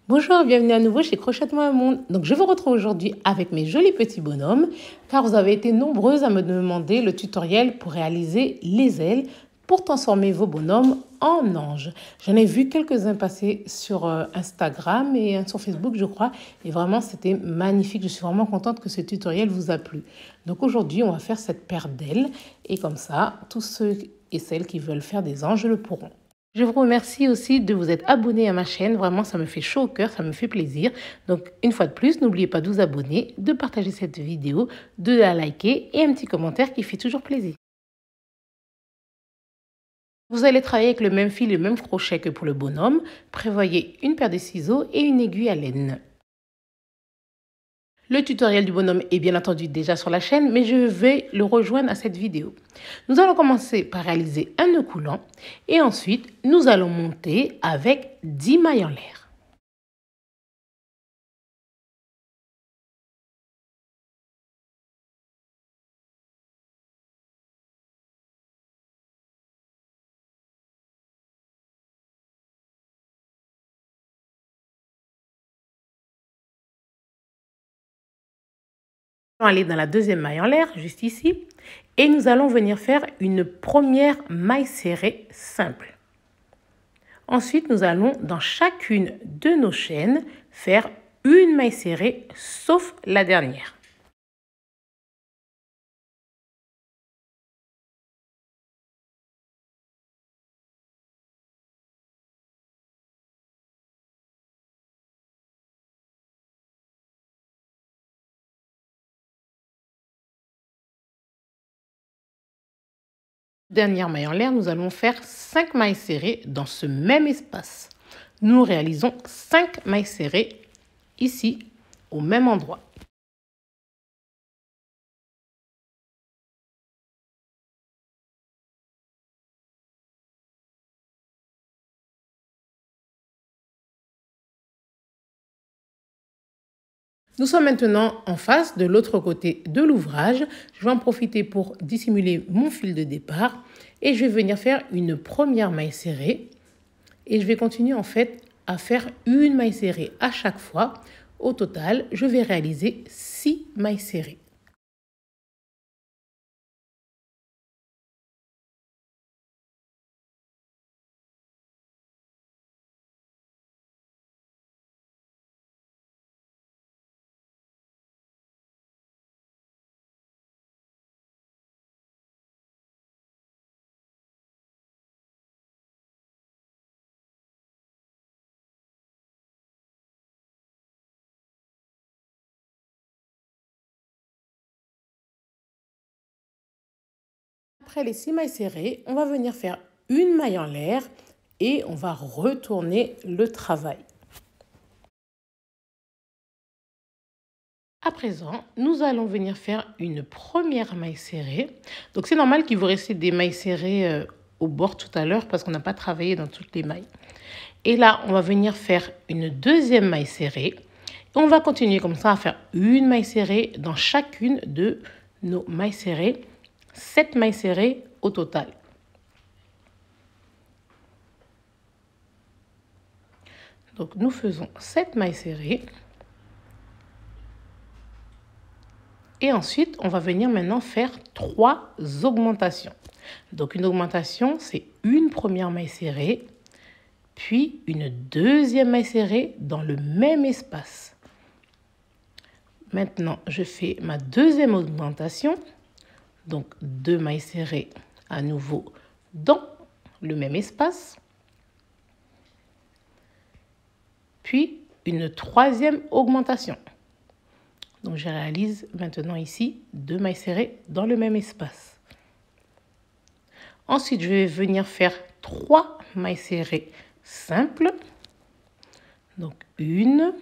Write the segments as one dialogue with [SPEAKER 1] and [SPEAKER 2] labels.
[SPEAKER 1] Bonjour, bienvenue à nouveau chez Crochette-moi un monde. Donc je vous retrouve aujourd'hui avec mes jolis petits bonhommes car vous avez été nombreuses à me demander le tutoriel pour réaliser les ailes pour transformer vos bonhommes en anges. J'en ai vu quelques-uns passer sur Instagram et sur Facebook je crois et vraiment c'était magnifique. Je suis vraiment contente que ce tutoriel vous a plu. Donc aujourd'hui on va faire cette paire d'ailes et comme ça tous ceux et celles qui veulent faire des anges le pourront. Je vous remercie aussi de vous être abonné à ma chaîne. Vraiment, ça me fait chaud au cœur, ça me fait plaisir. Donc, une fois de plus, n'oubliez pas de vous abonner, de partager cette vidéo, de la liker et un petit commentaire qui fait toujours plaisir. Vous allez travailler avec le même fil et le même crochet que pour le bonhomme. Prévoyez une paire de ciseaux et une aiguille à laine. Le tutoriel du bonhomme est bien entendu déjà sur la chaîne, mais je vais le rejoindre à cette vidéo. Nous allons commencer par réaliser un nœud coulant et ensuite nous allons monter avec 10 mailles en l'air. Nous allons aller dans la deuxième maille en l'air, juste ici, et nous allons venir faire une première maille serrée simple. Ensuite, nous allons dans chacune de nos chaînes faire une maille serrée, sauf la dernière. Dernière maille en l'air, nous allons faire 5 mailles serrées dans ce même espace. Nous réalisons 5 mailles serrées ici, au même endroit. Nous sommes maintenant en face de l'autre côté de l'ouvrage. Je vais en profiter pour dissimuler mon fil de départ et je vais venir faire une première maille serrée. Et je vais continuer en fait à faire une maille serrée à chaque fois. Au total, je vais réaliser 6 mailles serrées. Après les 6 mailles serrées, on va venir faire une maille en l'air et on va retourner le travail. À présent, nous allons venir faire une première maille serrée. Donc c'est normal qu'il vous reste des mailles serrées au bord tout à l'heure parce qu'on n'a pas travaillé dans toutes les mailles. Et là, on va venir faire une deuxième maille serrée. Et on va continuer comme ça à faire une maille serrée dans chacune de nos mailles serrées. 7 mailles serrées au total. Donc nous faisons 7 mailles serrées. Et ensuite, on va venir maintenant faire 3 augmentations. Donc une augmentation, c'est une première maille serrée, puis une deuxième maille serrée dans le même espace. Maintenant, je fais ma deuxième augmentation. Donc 2 mailles serrées à nouveau dans le même espace. Puis une troisième augmentation. Donc je réalise maintenant ici 2 mailles serrées dans le même espace. Ensuite, je vais venir faire 3 mailles serrées simples. Donc 1,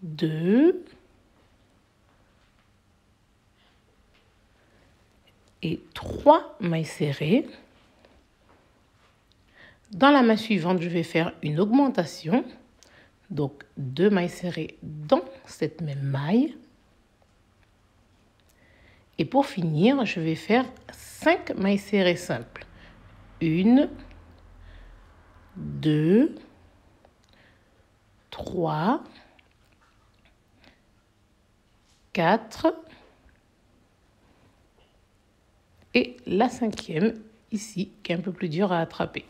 [SPEAKER 1] 2 et 3 mailles serrées. Dans la maille suivante, je vais faire une augmentation. Donc 2 mailles serrées dans cette même maille. Et pour finir, je vais faire 5 mailles serrées simples. 1, 2, 3, 4 et la cinquième ici qui est un peu plus dure à attraper.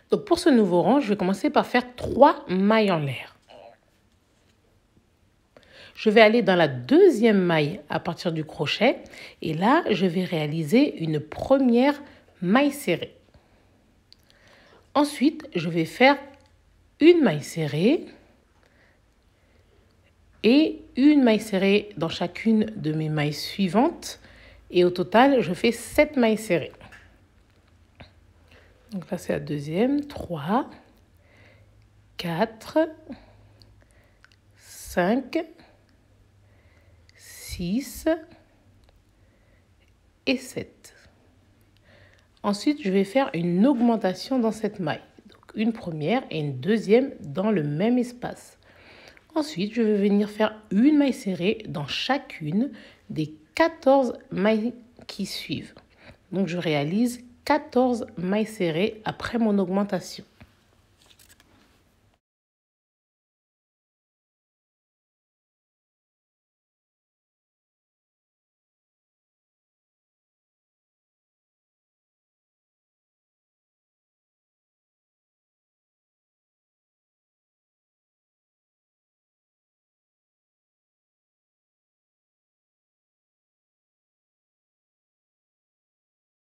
[SPEAKER 1] Donc pour ce nouveau rang, je vais commencer par faire 3 mailles en l'air. Je vais aller dans la deuxième maille à partir du crochet et là, je vais réaliser une première maille serrée. Ensuite, je vais faire une maille serrée et une maille serrée dans chacune de mes mailles suivantes. Et au total, je fais 7 mailles serrées. Donc là, c'est la deuxième. 3, 4, 5, 6 et 7. Ensuite, je vais faire une augmentation dans cette maille. Donc une première et une deuxième dans le même espace. Ensuite, je vais venir faire une maille serrée dans chacune des 14 mailles qui suivent. Donc, je réalise 14 mailles serrées après mon augmentation.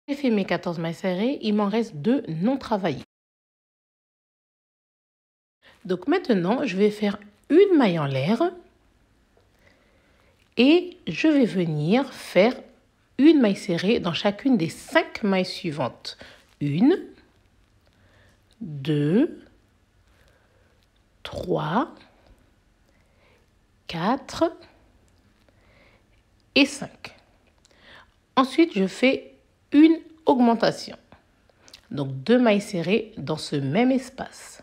[SPEAKER 1] J'ai fait mes 14 mailles serrées, il m'en reste 2 non travaillées. Donc maintenant, je vais faire une maille en l'air et je vais venir faire une maille serrée dans chacune des 5 mailles suivantes. 1, 2, 3, 4 et 5. Ensuite, je fais une augmentation. Donc 2 mailles serrées dans ce même espace.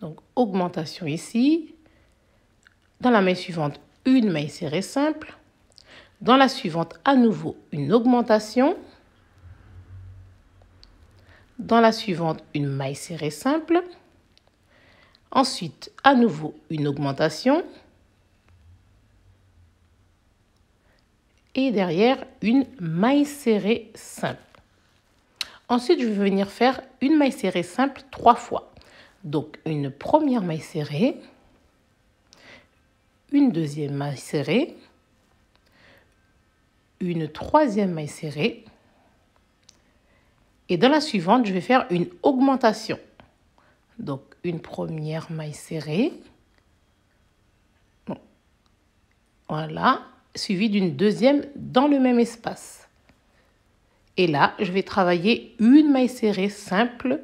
[SPEAKER 1] Donc augmentation ici. Dans la maille suivante, une maille serrée simple. Dans la suivante, à nouveau, une augmentation. Dans la suivante, une maille serrée simple. Ensuite, à nouveau, une augmentation. Et derrière, une maille serrée simple. Ensuite, je vais venir faire une maille serrée simple 3 fois. Donc, une première maille serrée, une deuxième maille serrée, une troisième maille serrée. Et dans la suivante, je vais faire une augmentation. Donc, une première maille serrée. Bon. Voilà, suivie d'une deuxième dans le même espace. Et là, je vais travailler une maille serrée simple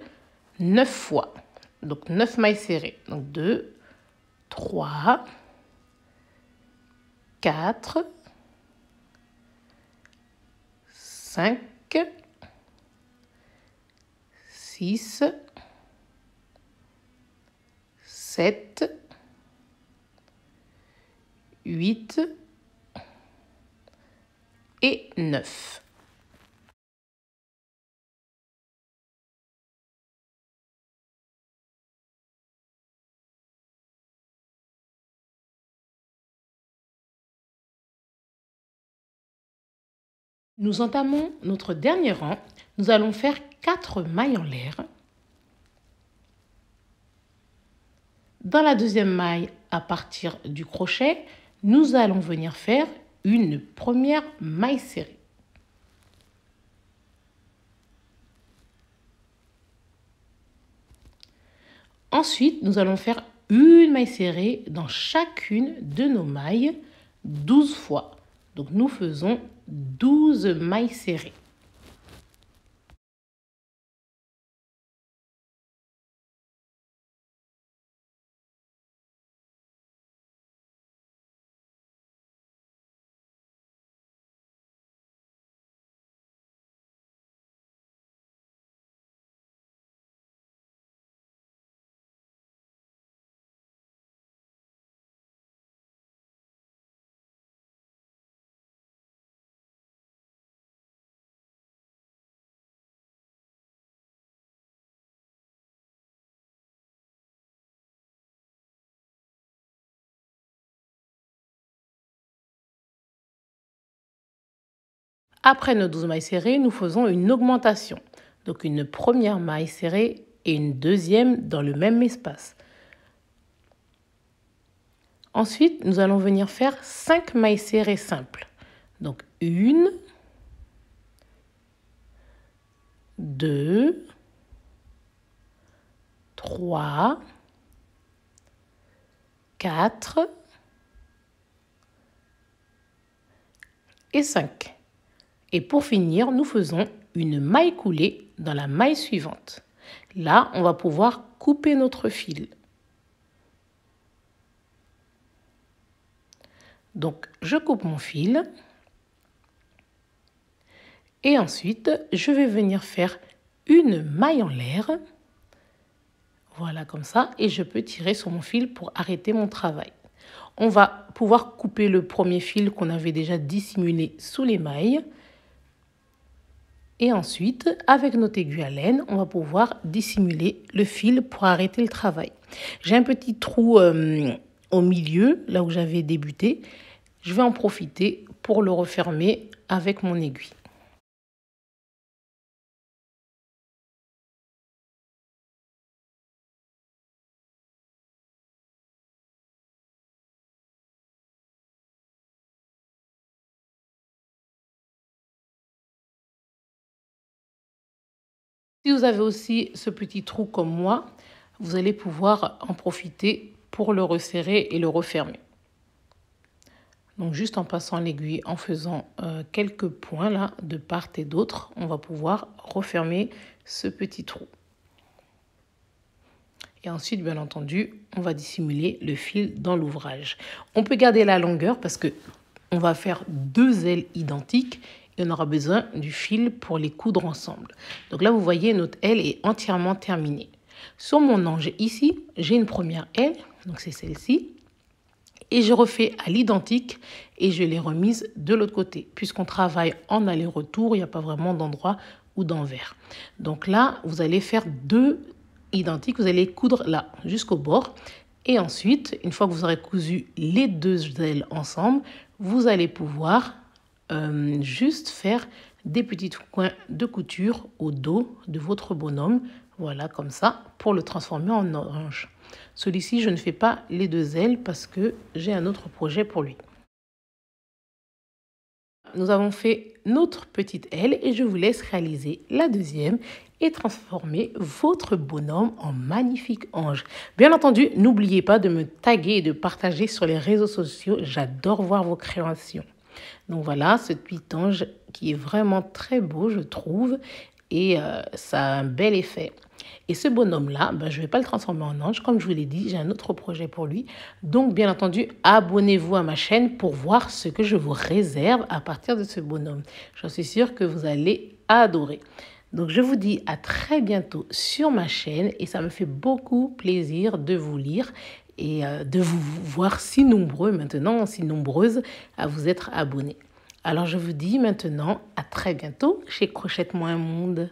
[SPEAKER 1] 9 fois. Donc, 9 mailles serrées. Donc, 2, 3, 4, 5, 6, 7, 8 et 9. Nous entamons notre dernier rang. Nous allons faire 4 mailles en l'air. Dans la deuxième maille, à partir du crochet, nous allons venir faire une première maille serrée. Ensuite, nous allons faire une maille serrée dans chacune de nos mailles 12 fois. Donc, nous faisons 12 mailles serrées. Après nos 12 mailles serrées, nous faisons une augmentation. Donc une première maille serrée et une deuxième dans le même espace. Ensuite, nous allons venir faire 5 mailles serrées simples. Donc 1, 2, 3, 4 et 5. Et pour finir, nous faisons une maille coulée dans la maille suivante. Là, on va pouvoir couper notre fil. Donc, je coupe mon fil. Et ensuite, je vais venir faire une maille en l'air. Voilà, comme ça. Et je peux tirer sur mon fil pour arrêter mon travail. On va pouvoir couper le premier fil qu'on avait déjà dissimulé sous les mailles. Et ensuite, avec notre aiguille à laine, on va pouvoir dissimuler le fil pour arrêter le travail. J'ai un petit trou au milieu, là où j'avais débuté. Je vais en profiter pour le refermer avec mon aiguille. Si vous avez aussi ce petit trou comme moi, vous allez pouvoir en profiter pour le resserrer et le refermer. Donc juste en passant l'aiguille, en faisant quelques points là de part et d'autre, on va pouvoir refermer ce petit trou. Et ensuite, bien entendu, on va dissimuler le fil dans l'ouvrage. On peut garder la longueur parce que on va faire 2 ailes identiques et on aura besoin du fil pour les coudre ensemble. Donc là, vous voyez, notre aile est entièrement terminée. Sur mon ange ici, j'ai une première aile, donc c'est celle-ci. Et je refais à l'identique et je l'ai remise de l'autre côté. Puisqu'on travaille en aller-retour, il n'y a pas vraiment d'endroit ou d'envers. Donc là, vous allez faire 2 identiques. Vous allez coudre là jusqu'au bord. Et ensuite, une fois que vous aurez cousu les 2 ailes ensemble, vous allez pouvoir juste faire des petits coins de couture au dos de votre bonhomme. Voilà, comme ça, pour le transformer en orange. Celui-ci, je ne fais pas les 2 ailes parce que j'ai un autre projet pour lui. Nous avons fait notre petite aile et je vous laisse réaliser la deuxième et transformer votre bonhomme en magnifique ange. Bien entendu, n'oubliez pas de me taguer et de partager sur les réseaux sociaux. J'adore voir vos créations. Donc voilà, ce petit ange qui est vraiment très beau, je trouve, et ça a un bel effet. Et ce bonhomme-là, je ne vais pas le transformer en ange. Comme je vous l'ai dit, j'ai un autre projet pour lui. Donc, bien entendu, abonnez-vous à ma chaîne pour voir ce que je vous réserve à partir de ce bonhomme. J'en suis sûre que vous allez adorer. Donc, je vous dis à très bientôt sur ma chaîne. Et ça me fait beaucoup plaisir de vous lire et de vous voir si nombreux maintenant, si nombreuses à vous être abonnés. Alors, je vous dis maintenant à très bientôt chez Crochette-moi un monde.